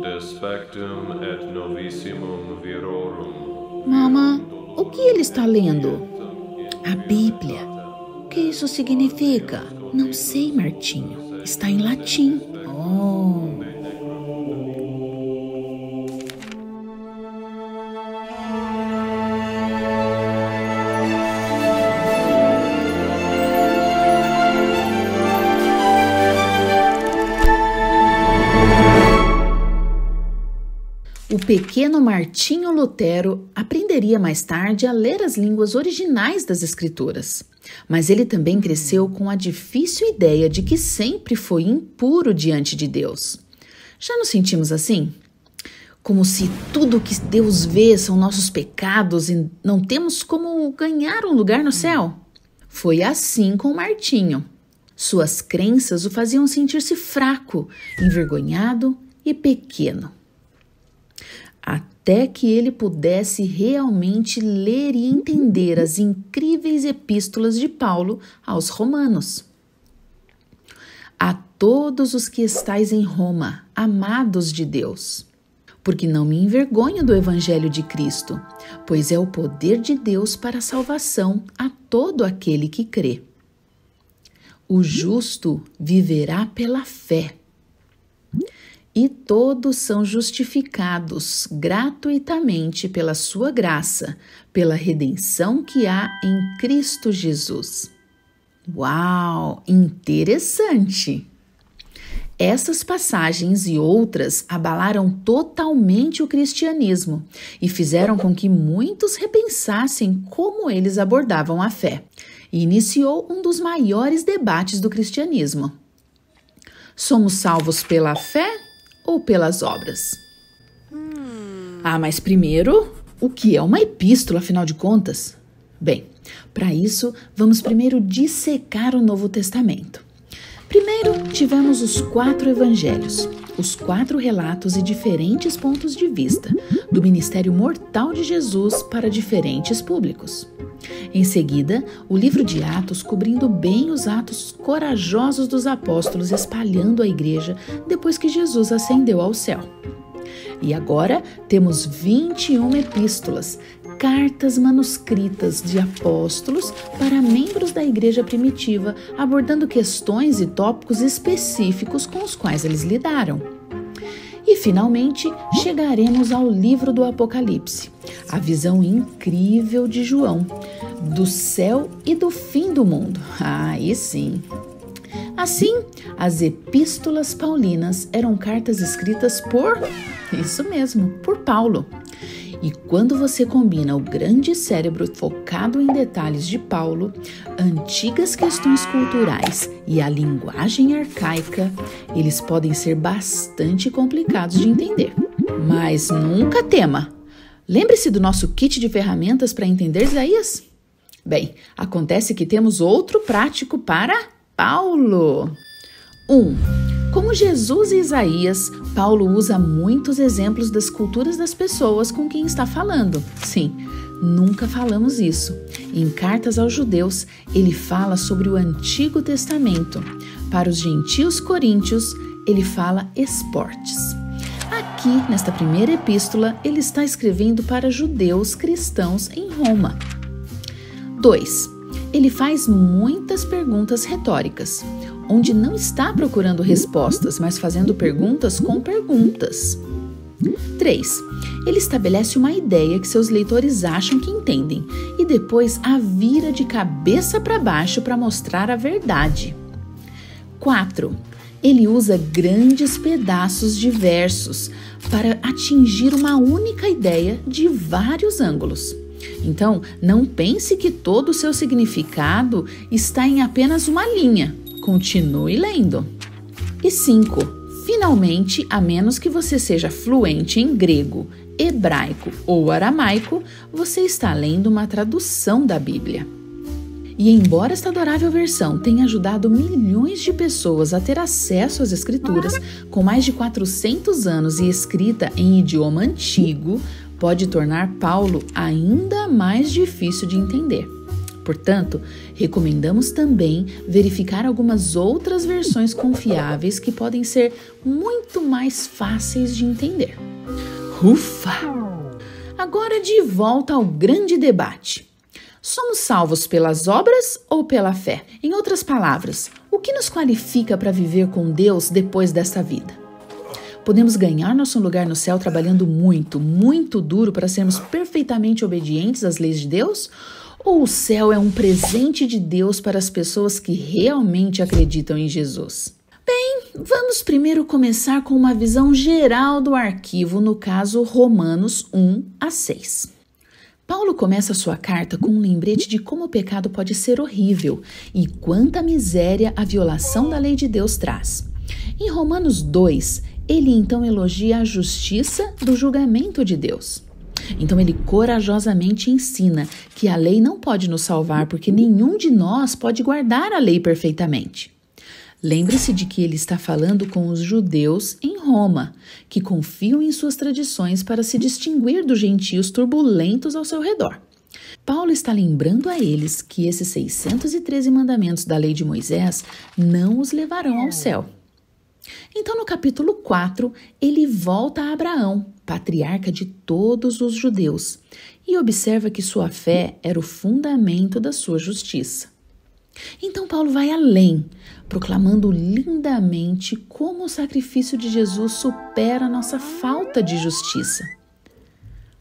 Despectum et novissimum virorum. Mama, o que ele está lendo? A Bíblia. O que isso significa? Não sei, Martinho. Está em latim. Oh. O pequeno Martinho Lutero aprenderia mais tarde a ler as línguas originais das Escrituras, mas ele também cresceu com a difícil ideia de que sempre foi impuro diante de Deus. Já nos sentimos assim? Como se tudo que Deus vê são nossos pecados e não temos como ganhar um lugar no céu? Foi assim com Martinho. Suas crenças o faziam sentir-se fraco, envergonhado e pequeno. Até que ele pudesse realmente ler e entender as incríveis epístolas de Paulo aos Romanos. A todos os que estais em Roma, amados de Deus, porque não me envergonho do Evangelho de Cristo, pois é o poder de Deus para a salvação a todo aquele que crê. O justo viverá pela fé. E todos são justificados gratuitamente pela sua graça, pela redenção que há em Cristo Jesus. Uau, interessante! Essas passagens e outras abalaram totalmente o cristianismo e fizeram com que muitos repensassem como eles abordavam a fé. E iniciou um dos maiores debates do cristianismo. Somos salvos pela fé ou pelas obras? Mas primeiro, o que é uma epístola, afinal de contas? Bem, para isso, vamos primeiro dissecar o Novo Testamento. Primeiro, tivemos os 4 evangelhos, os 4 relatos e diferentes pontos de vista do ministério mortal de Jesus para diferentes públicos. Em seguida, o livro de Atos, cobrindo bem os atos corajosos dos apóstolos espalhando a igreja depois que Jesus ascendeu ao céu. E agora temos 21 epístolas, cartas manuscritas de apóstolos para membros da igreja primitiva, abordando questões e tópicos específicos com os quais eles lidaram. E, finalmente, chegaremos ao livro do Apocalipse, a visão incrível de João, do céu e do fim do mundo. Aí sim! Assim, as epístolas paulinas eram cartas escritas por Paulo. E quando você combina o grande cérebro focado em detalhes de Paulo, antigas questões culturais e a linguagem arcaica, eles podem ser bastante complicados de entender. Mas nunca tema! Lembre-se do nosso kit de ferramentas para entender Isaías? Bem, acontece que temos outro prático para Paulo. 1. Como Jesus e Isaías, Paulo usa muitos exemplos das culturas das pessoas com quem está falando. Sim, nunca falamos isso. Em Cartas aos Judeus, ele fala sobre o Antigo Testamento. Para os gentios coríntios, ele fala esportes. Aqui, nesta primeira epístola, ele está escrevendo para judeus cristãos em Roma. 2. Ele faz muitas perguntas retóricas, onde não está procurando respostas, mas fazendo perguntas com perguntas. 3. Ele estabelece uma ideia que seus leitores acham que entendem e depois a vira de cabeça para baixo para mostrar a verdade. 4. Ele usa grandes pedaços de versos para atingir uma única ideia de vários ângulos. Então, não pense que todo o seu significado está em apenas uma linha. Continue lendo. E 5. Finalmente, a menos que você seja fluente em grego, hebraico ou aramaico, você está lendo uma tradução da Bíblia. E embora esta adorável versão tenha ajudado milhões de pessoas a ter acesso às Escrituras, com mais de 400 anos e escrita em idioma antigo, pode tornar Paulo ainda mais difícil de entender. Portanto, recomendamos também verificar algumas outras versões confiáveis que podem ser muito mais fáceis de entender. Ufa! Agora de volta ao grande debate. Somos salvos pelas obras ou pela fé? Em outras palavras, o que nos qualifica para viver com Deus depois desta vida? Podemos ganhar nosso lugar no céu trabalhando muito, muito duro para sermos perfeitamente obedientes às leis de Deus? Ou o céu é um presente de Deus para as pessoas que realmente acreditam em Jesus? Bem, vamos primeiro começar com uma visão geral do arquivo, no caso Romanos 1-6. Paulo começa sua carta com um lembrete de como o pecado pode ser horrível e quanta miséria a violação da lei de Deus traz. Em Romanos 2, ele então elogia a justiça do julgamento de Deus. Então ele corajosamente ensina que a lei não pode nos salvar porque nenhum de nós pode guardar a lei perfeitamente. Lembre-se de que ele está falando com os judeus em Roma, que confiam em suas tradições para se distinguir dos gentios turbulentos ao seu redor. Paulo está lembrando a eles que esses 613 mandamentos da lei de Moisés não os levarão ao céu. Então, no capítulo 4, ele volta a Abraão, patriarca de todos os judeus, e observa que sua fé era o fundamento da sua justiça. Então, Paulo vai além, proclamando lindamente como o sacrifício de Jesus supera a nossa falta de justiça.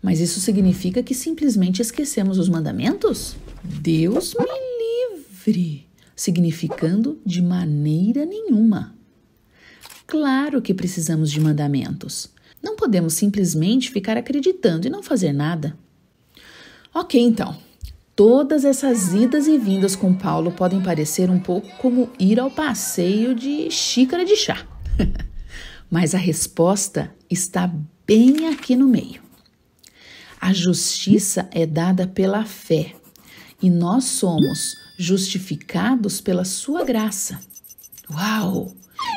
Mas isso significa que simplesmente esquecemos os mandamentos? Deus me livre! Significando de maneira nenhuma. Claro que precisamos de mandamentos. Não podemos simplesmente ficar acreditando e não fazer nada. Ok, então. Todas essas idas e vindas com Paulo podem parecer um pouco como ir ao passeio de xícara de chá. Mas a resposta está bem aqui no meio. A justiça é dada pela fé e nós somos justificados pela sua graça. Uau!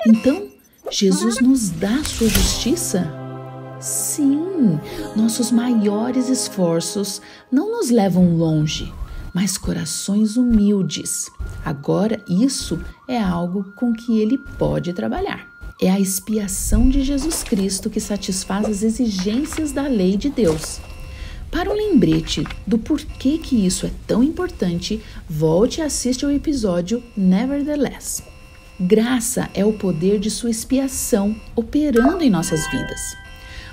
Então, Jesus nos dá a sua justiça? Sim, nossos maiores esforços não nos levam longe, mas corações humildes. Agora, isso é algo com que ele pode trabalhar. É a expiação de Jesus Cristo que satisfaz as exigências da lei de Deus. Para um lembrete do porquê que isso é tão importante, volte e assiste ao episódio Nevertheless. Graça é o poder de sua expiação operando em nossas vidas.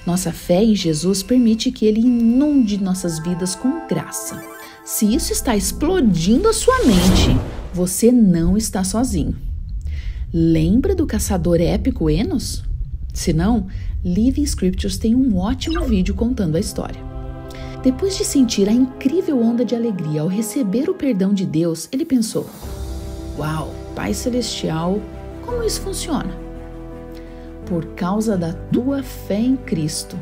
Nossa fé em Jesus permite que Ele inunde nossas vidas com graça. Se isso está explodindo a sua mente, você não está sozinho. Lembra do caçador épico Enos? Se não, Living Scriptures tem um ótimo vídeo contando a história. Depois de sentir a incrível onda de alegria ao receber o perdão de Deus, ele pensou: uau, Pai Celestial, como isso funciona? Por causa da tua fé em Cristo,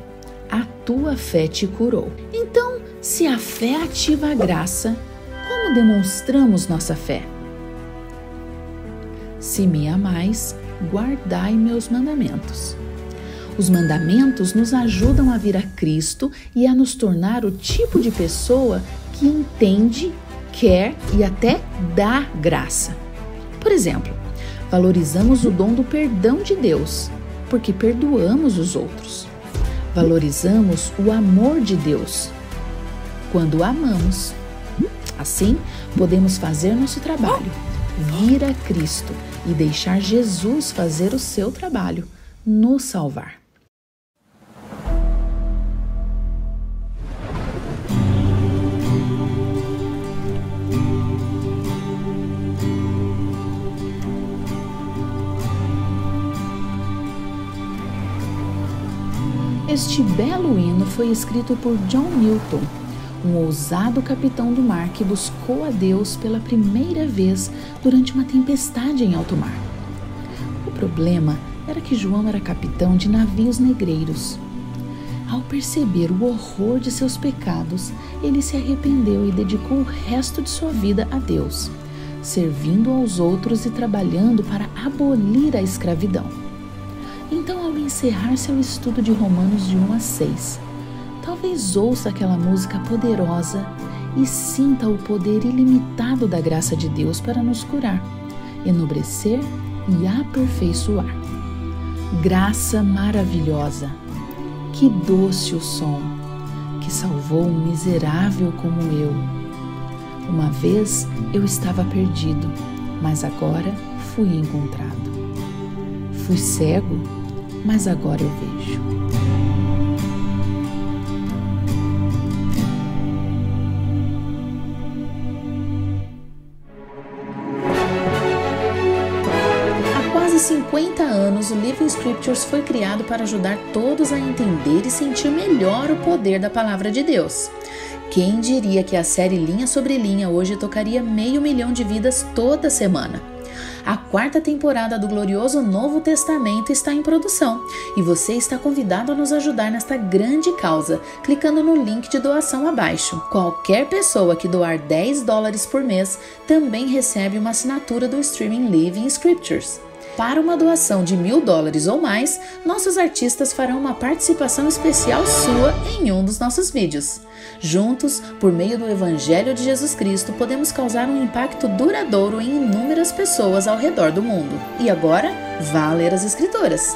a tua fé te curou. Então, se a fé ativa a graça, como demonstramos nossa fé? Se me amais, guardai meus mandamentos. Os mandamentos nos ajudam a vir a Cristo e a nos tornar o tipo de pessoa que entende, quer e até dá graça. Por exemplo, valorizamos o dom do perdão de Deus, porque perdoamos os outros. Valorizamos o amor de Deus, quando amamos. Assim, podemos fazer nosso trabalho, vir a Cristo e deixar Jesus fazer o seu trabalho, nos salvar. Este belo hino foi escrito por John Newton, um ousado capitão do mar que buscou a Deus pela primeira vez durante uma tempestade em alto mar. O problema era que João era capitão de navios negreiros. Ao perceber o horror de seus pecados, ele se arrependeu e dedicou o resto de sua vida a Deus, servindo aos outros e trabalhando para abolir a escravidão. Então, ao encerrar seu estudo de Romanos de 1-6, talvez ouça aquela música poderosa e sinta o poder ilimitado da graça de Deus para nos curar, enobrecer e aperfeiçoar. Graça maravilhosa, que doce o som, que salvou um miserável como eu. Uma vez eu estava perdido, mas agora fui encontrado. Fui cego, mas agora eu vejo. Há quase 50 anos, o Living Scriptures foi criado para ajudar todos a entender e sentir melhor o poder da Palavra de Deus. Quem diria que a série Linha sobre Linha hoje tocaria 500 mil de vidas toda semana? A 4ª temporada do glorioso Novo Testamento está em produção e você está convidado a nos ajudar nesta grande causa, clicando no link de doação abaixo. Qualquer pessoa que doar $10 por mês também recebe uma assinatura do streaming Living Scriptures. Para uma doação de $1.000 ou mais, nossos artistas farão uma participação especial sua em um dos nossos vídeos. Juntos, por meio do Evangelho de Jesus Cristo, podemos causar um impacto duradouro em inúmeras pessoas ao redor do mundo. E agora, vá ler as Escrituras!